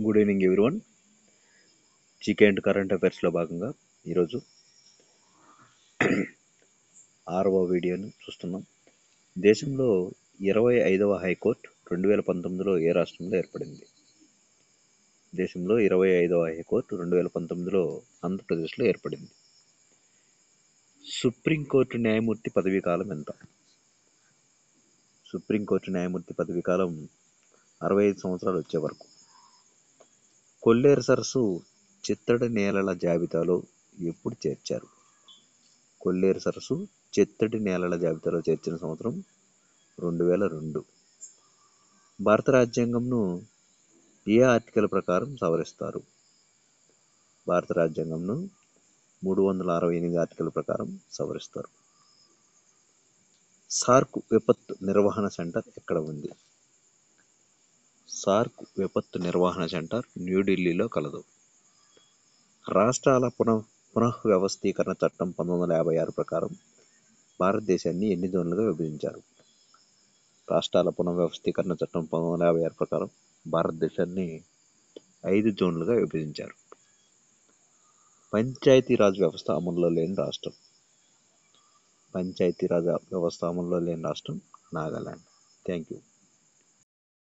Good evening everyone. GK and current అఫైర్స్లో భాగంగా ఈరోజు 6వ వీడియోని చూస్తున్నాం. దేశంలో 25వ హైకోర్టు 2019లో ఏ రాష్ట్రంలో ఏర్పడింది? దేశంలో 25వ హైకోర్టు 2019లో ఆంధ్రప్రదేశ్లో ఏర్పడింది. సుప్రీంకోర్టు న్యాయమూర్తి పదవీ కాలం ఎంత? సుప్రీంకోర్టు న్యాయమూర్తి పదవీ కాలం 65 సంవత్సరాలు వచ్చే వరకు. కొల్లేరు సరస్సు చిత్తడి నేలల జాబితాలో ఎప్పుడు చేర్చారు? కొల్లేరు సరస్సు చిత్తడి నేలల జాబితాలో చేర్చిన సంవత్సరం 2002. భారత రాజ్యాంగంను ఏ ఆర్టికల్ ప్రకారం సవరిస్తారు? భారత రాజ్యాంగంను 368 ఆర్టికల్ ప్రకారం సవరిస్తారు. సార్క్ విపత్తు నిర్వహణ సెంటర్ ఎక్కడ ఉంది? సార్క్ విపత్తు నిర్వహణ సెంటర్ న్యూఢిల్లీలో కలదు. రాష్ట్రాల పునఃవ్యవస్థీకరణ చట్టం 1956 ప్రకారం భారతదేశాన్ని ఎన్ని జోన్లుగా విభజించారు? రాష్ట్రాల పునఃవ్యవస్థీకరణ చట్టం 1956 ప్రకారం భారతదేశాన్ని 5 జోన్లుగా విభజించారు. పంచాయతీరాజ్ వ్యవస్థ అమల్లో లేని రాష్ట్రం? పంచాయతీరాజ్ వ్యవస్థ అమల్లో లేని రాష్ట్రం నాగాలాండ్. Thank you.